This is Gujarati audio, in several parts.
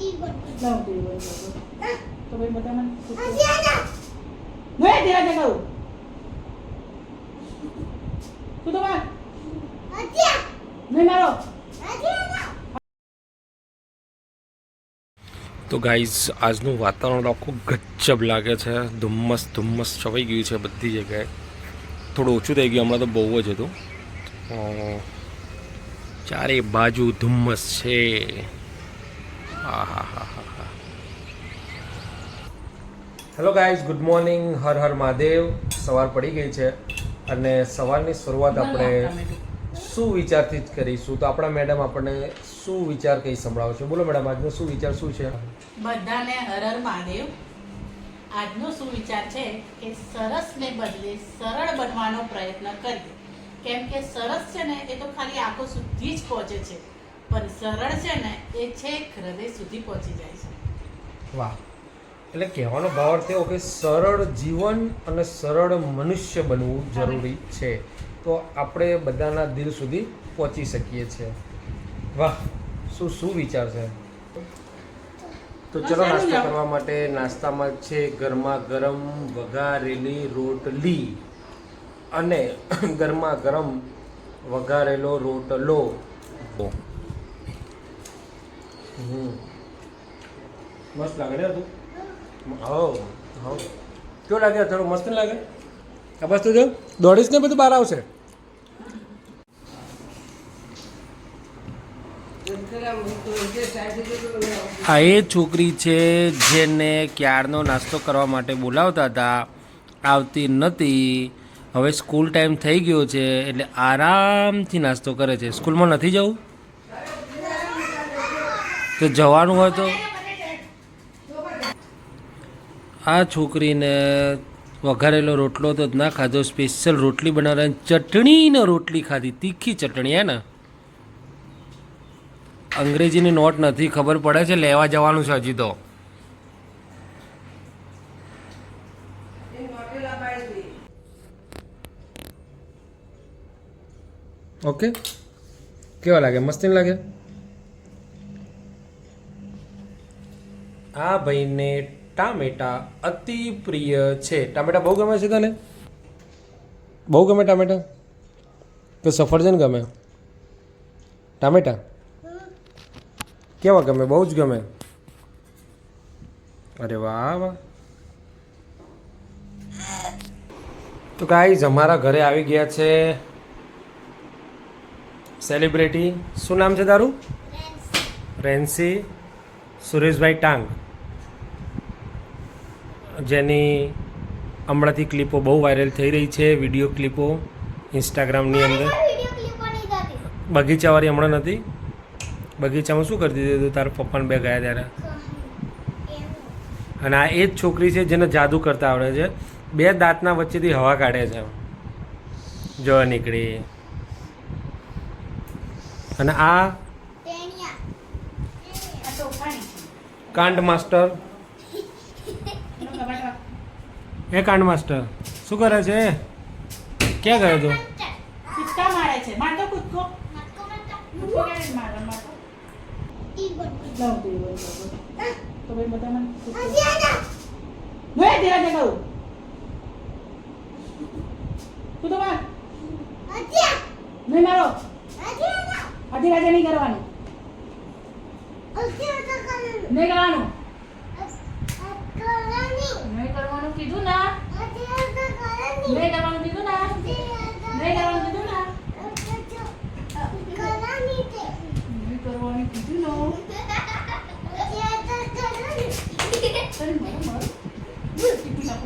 તો ભાઈ બતાના મે ધીરે કહું તું તો માર નહીં મારો. તો ગાઈઝ આજનું વાતાવરણ આખું ગજબ લાગે છે. ધુમ્મસ છવાઈ ગયું છે બધી જગ્યાએ. થોડું ઓછું થઈ ગયું, હમણાં તો બહુ જ હતું. ચારે બાજુ ધુમ્મસ છે. હા હા હા હા હા. Hello guys, good morning. હર હર મહાદેવ. સવાર પડી ગઈ છે અને સવારની શરૂઆત આપણે શું વિચારથી જ કરીશું. તો આપણા મેડમ આપણને શું વિચાર કઈ સંભળાવશે. બોલો મેડમ, આજનો શું વિચાર શું છે? બધાને હર હર મહાદેવ. આજનો શું વિચાર છે કે સરસને બદલે સરળ બનવાનો પ્રયત્ન કરીએ. કેમ કે સરસ છે ને એ તો ખાલી આંખો સુધી જ પહોંચે છે, પણ સરળ છે ને એ છેક હૃદય સુધી પહોંચી જાય છે. વાહ! એટલે કહેવાનો ભાવ અર્થ એવો કે સરળ જીવન અને સરળ મનુષ્ય બનવું જરૂરી છે, તો આપણે બધાના દિલ સુધી પહોંચી શકીએ છીએ. વાહ! શું વિચાર છે. તો ચલો નાસ્તો કરવા માટે. નાસ્તામાં છે ગરમા ગરમ વઘારેલી રોટલી અને ગરમા ગરમ વઘારેલો રોટલો. મસ્ત લાગે ને તું? હા હા, કેવું લાગે? થોડું મસ્ત લાગે. આ બસ તું જો દોડીશ ને બધું બહાર આવશે. આ એ છોકરી છે જેને ક્યારનો નાસ્તો કરવા માટે બોલાવતા હતા, આવતી નથી. હવે સ્કૂલ ટાઈમ થઈ ગયો છે એટલે આરામથી નાસ્તો કરે છે. સ્કૂલમાં નથી જવું તો જવાનું હોય તો. આ છોકરીને વઘારેલો રોટલો તો જ ના ખાધો, સ્પેશિયલ રોટલી બનાવવાની ચટણીનો રોટલી ખાધી. તીખી ચટણી હે ને. અંગ્રેજીની નોટ નથી, ખબર પડે છે. લેવા જવાનું છે હજી તો. ઓકે, કેવા લાગે? મસ્ત લાગે. આ ભાઈને ટામેટા અતિ પ્રિય છે. ટામેટા બહુ ગમે છે તને? બહુ ગમે ટામેટા? તો સફરજન ગમે? ટામેટા કેવા ગમે? બહુ જ ગમે. અરે વાહ વાહ. તો ગાઈઝ અમારા ઘરે આવી ગયા છે સેલિબ્રિટી. શું નામ છે તારું? રેન્સી સુરેશભાઈ ટાંગ, જેની હમણાંથી ક્લિપો બહુ વાયરલ થઈ રહી છે. વિડીયો ક્લિપો ઇન્સ્ટાગ્રામની અંદર. બગીચાવાળી હમણાં નથી? બગીચામાં શું કરતી હતી તું તારા પપ્પાને બે ગયા ત્યારે? અને આ એ જ છોકરી છે જેને જાદુ કરતા આવડે છે. બે દાંતના વચ્ચેથી હવા કાઢે છે. જો નીકળી. અને આ કાંડ માસ્ટર. એ કાંડ માસ્ટર શું કરે છે? ક્યાં ગયો તું? કૂદકા મારે છે. માર તો કૂદકો. કૂદકો કેવી મારવા મારતો? તો ભાઈ બતાના મે ધીરે કહું તું તો માર નહીં મારો. આધી રાજા નહીં કરવાનું. નહીં કરવાનું. નહીં કરવાનું કીધું ના. નહીં કરવાનું કીધું ના. નહીં કરવાનું કીધું ના. નહીં કરવાનું કીધું નો. અરે મારો મારો કીધું ના.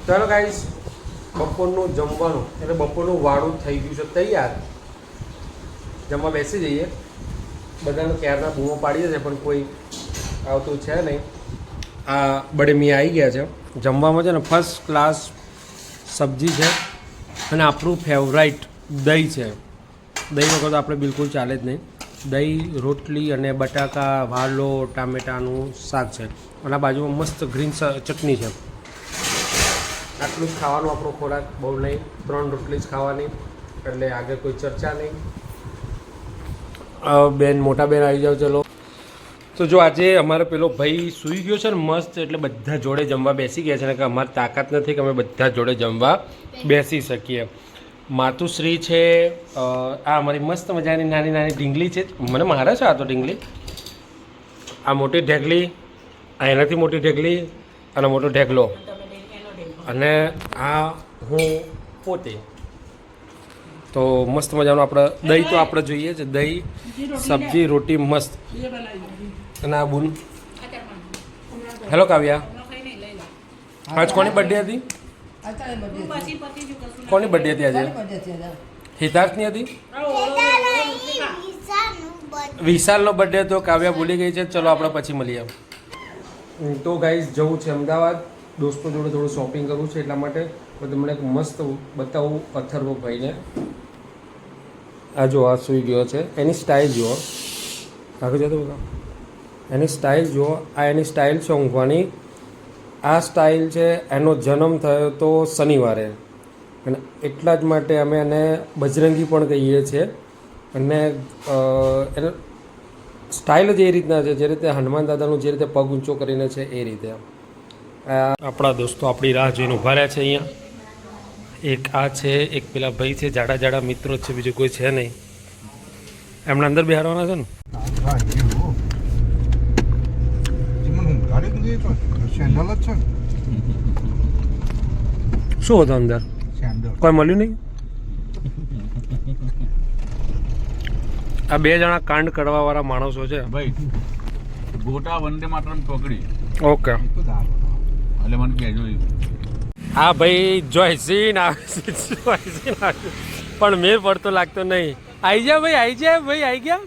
ચાલો ગાઈસ, બપોરનું જમવાનું એટલે બપોરનું વાળું થઈ ગયું છે તૈયાર. જમવા બેસી જઈએ. બધાને ક્યારના બૂમો પાડીએ છે પણ કોઈ આવતું છે નહીં. આ બડે મિયા આવી ગયા છે. જમવામાં છે ને ફર્સ્ટ ક્લાસ સબ્જી છે અને આપણું ફેવરાઇટ દહીં છે. દહીં વગર તો આપણે બિલકુલ ચાલે જ નહીં. દહીં રોટલી અને બટાકા વાલો ટામેટાનું શાક છે અને આ બાજુમાં મસ્ત ગ્રીન ચટણી છે. આટલું જ ખાવાનું આપણો ખોરાક, બહુ નહીં, 3 રોટલી જ ખાવાની, એટલે આગળ કોઈ ચર્ચા નહીં. બેન, મોટા બેન આવી જાઓ ચલો. તો જો આજે અમારો પેલો ભાઈ સૂઈ ગયો છે ને મસ્ત, એટલે બધા જોડે જમવા બેસી ગયા છે ને કે અમારી તાકાત નથી કે અમે બધા જોડે જમવા બેસી શકીએ. માતુશ્રી છે, આ અમારી મસ્ત મજાની નાની નાની ઢીંગલી છે, મને મારે છે આ તો ઢીંગલી. આ મોટી ઢેગલી, આ એનાથી મોટી ઢેગલી અને મોટો ઢેગલો, અને આ હું પોતે. તો મસ્ત મજાનું આપણે દહીં તો આપણે જોઈએ છે, દહીં સબ્જી રોટી મસ્ત. અને આ બુન, હેલો કાવ્યા, આજ કોની બર્થડે હતી? કોની બર્થડે હતી આજે? હિતાર્થની હતી? વિશાલનો બર્થડે હતો, કાવ્યા ભૂલી ગઈ છે. ચલો આપણે પછી મળીએ. તો ગાઈઝ જવું છે અમદાવાદ, દોસ્તો જોડે થોડું શોપિંગ કરવું છે, એટલા માટે તમને એક મસ્ત બતાવું અથર્વભાઈને. આ જો આ સૂઈ ગયો છે, એની સ્ટાઇલ જુઓ, આગળ જતો બધા એની સ્ટાઇલ જુઓ. આ એની સ્ટાઇલ છે ઊંઘવાની. આ સ્ટાઇલ છે, એનો જન્મ થયો તો શનિવારે, અને એટલા જ માટે અમે એને બજરંગી પણ કહીએ છીએ. અને એને સ્ટાઇલ જ એ રીતના છે, જે રીતે હનુમાન દાદાનું જે રીતે પગ ઊંચો કરીને છે એ રીતે. આપણા દોસ્તો આપણી રાહ જોઈને ઊભા રહ્યા છે અહીંયા. એક આ છે, એક પેલા ભાઈ છે, જાડા જાડા મિત્રો છે, બીજું કોઈ છે નહીં. એમણે અંદર બેહારવાના છે ને. શું હતું અંદર? કોઈ મળ્યું નહીં. આ 2 જણા કાંડ કરવા વાળા માણસો છે ભાઈ. ગોટા વંદે માતરમ પકડી. ઓકે, એટલે મને કહેજો. હા ભાઈ, જોઈસીન આવે છે, જોઈસીન આવે છે, પણ મેર પડતો લાગતો નહીં. આવી જા ભાઈ, આવી જા ભાઈ, આવી ગયા.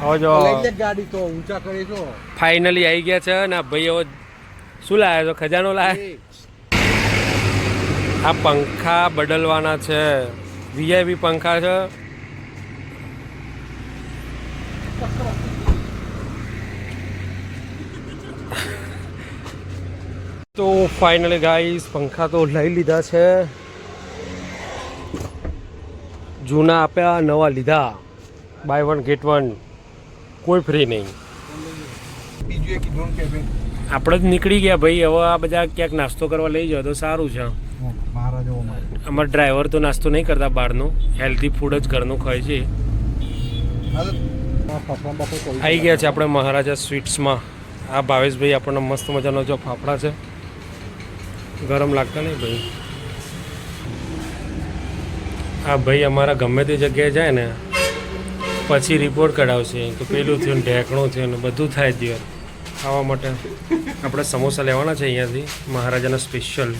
હવે જો ગાડી તો ઊંચા કરે છો. ફાઇનલી આવી ગયા છે ને ભાઈ. હવે શું લાવ્યા છો? ખજાનો લાવ્યા. આ પંખા બદલવાના છે, વીઆઈપી પંખા છે. તો ફાઇનલી ગાઈસ પંખા તો લઈ લીધા છે. જૂના આપ્યા, નવા લીધા. બાય 1 ગેટ 1, કોઈ ફ્રી નહીં. બીજું એક કીધું કે આપણે જ નીકળી ગયા ભાઈ. હવે આ બધા ક્યાંક નાસ્તો કરવા લઈ જાઓ તો સારું છે. અમારા ડ્રાઈવર તો નાસ્તો નહીં કરતા બહારનો, હેલ્ધી ફૂડ જ ઘરનું ખાય છે. આવી ગયા છે આપણે મહારાજા સ્વીટ્સમાં. આ ભાવેશભાઈ આપણને મસ્ત મજાનો જો ફાફડા છે, ગરમ લાગતા નહીં ભાઈ. આ ભાઈ અમારા ગમે તે જગ્યાએ જાય ને પછી રિપોર્ટ કઢાવશે કે પેલું થયું, ઢેકણું થયું ને બધું થાય જ. ખાવા માટે આપણે સમોસા લેવાના છે અહીંયાથી, મહારાજાના સ્પેશિયલ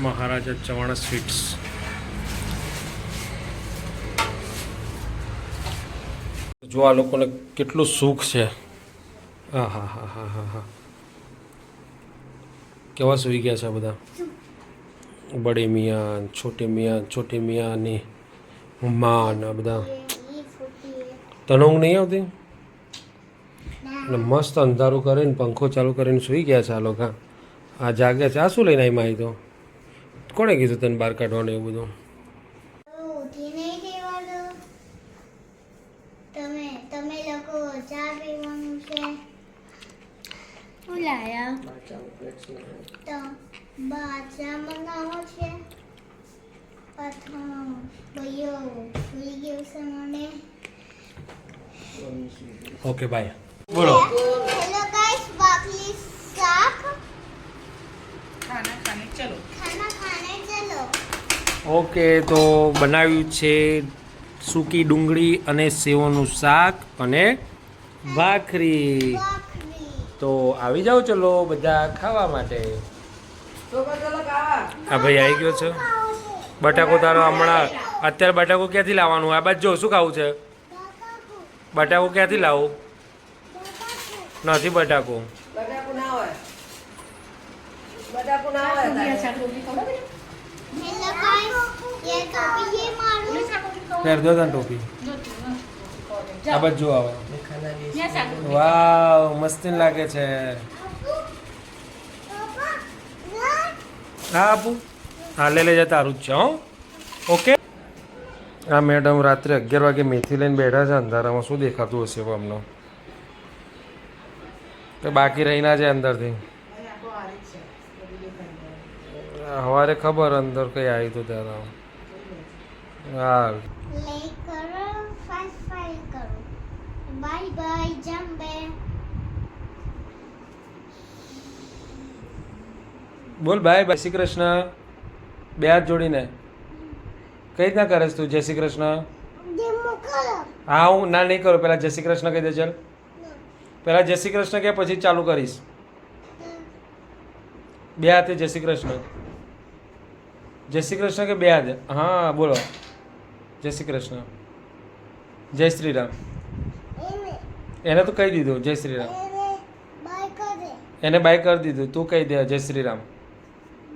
મહારાજા ચવાણા સ્વીટ્સ. જો આ લોકોને કેટલું સુખ છે. હા હા હા હા હા હા, કેવા સૂઈ ગયા છે આ બધા. બડે મિયાँ, છોટે મિયાँની માન, આ બધા. તને ઊંઘ નહીં આવતી? અને મસ્ત અંધારું કરીને પંખો ચાલુ કરીને સૂઈ ગયા છે આ લોકો. આ જાગ્યા છે. આ શું લઈને આવી માહી? તો કોણે કીધું તને બહાર કાઢવાનું એવું બધું? ઉઠી નહીં દેવાનું. તમે લોકો ચા પીવાનું છે. હું લાયા તો બાચા મંગાવો છે. અથવા ભાઈઓ ભૂલી ગયું છે મને. Okay bye. બોલો. હેલો ગાઈસ, બાકલી શાક ખાના ખાને ચલો. ખાના ખાને ચલો. ઓકે, તો બનાવ્યું છે સૂકી ડુંગળી અને સેવનું શાક અને ભાખરી. બાકરી તો આવી જાઓ ચલો બધા ખાવા માટે. હા ભાઈ આવી ગયો છે. બટાકો તારો હમણાં અત્યારે બટાકો ક્યાંથી લાવવાનું? આ બાજુ જો શું ખાવું છે? બટાકો ક્યાંથી લાવું? નથી બટાકો. હેલો ગાઈસ, ये टोपी ये मारो ઓલી શાકભાજી ખાવું? પહેર દો તને ટોપી જો તું, ખો દે. આ જાઓ. બાજુ આવે ત્યાં શાકભાજી. વાવ મસ્તી લાગે છે पापा હા આપું હા લઈ લેજે તારું જ છે હો ઓકે આ મેડમ રાત્રે 11 વાગે મેથી લઈને બેઠા છે અંધારામાં શું દેખાતું હશે હવે અમને તો બાકી રહી ના જાય અંદરથી અહીં આખો આરી જ છે. બધી દેખાય જાય. સવારે ખબર અંદર કઈ આવી તો ત્યારે હા ले करो फास्ट फाइल करो बाय बाय जंबे બોલ ભાઈ જય શ્રી કૃષ્ણ બે હાથ જોડીને કઈ રીતના કરે છે તું જય શ્રી કૃષ્ણ डेमो करो હા હું ના નહીં કરું પહેલાં જય શ્રી કૃષ્ણ કહી દે ચાલ પહેલાં જય શ્રી કૃષ્ણ કે પછી ચાલુ કરીશ બે હાથે જય શ્રી કૃષ્ણ જય શ્રી કૃષ્ણ કે બે હાથે હા બોલો જય શ્રી કૃષ્ણ જય શ્રી રામ એને તો કહી દીધું જય શ્રી રામ बाय करे એને બાય કરી દીધું તું કહી દે જય શ્રી રામ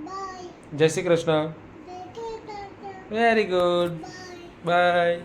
बाय જય શ્રી કૃષ્ણ देखे टाटा વેરી ગુડ बाय બાય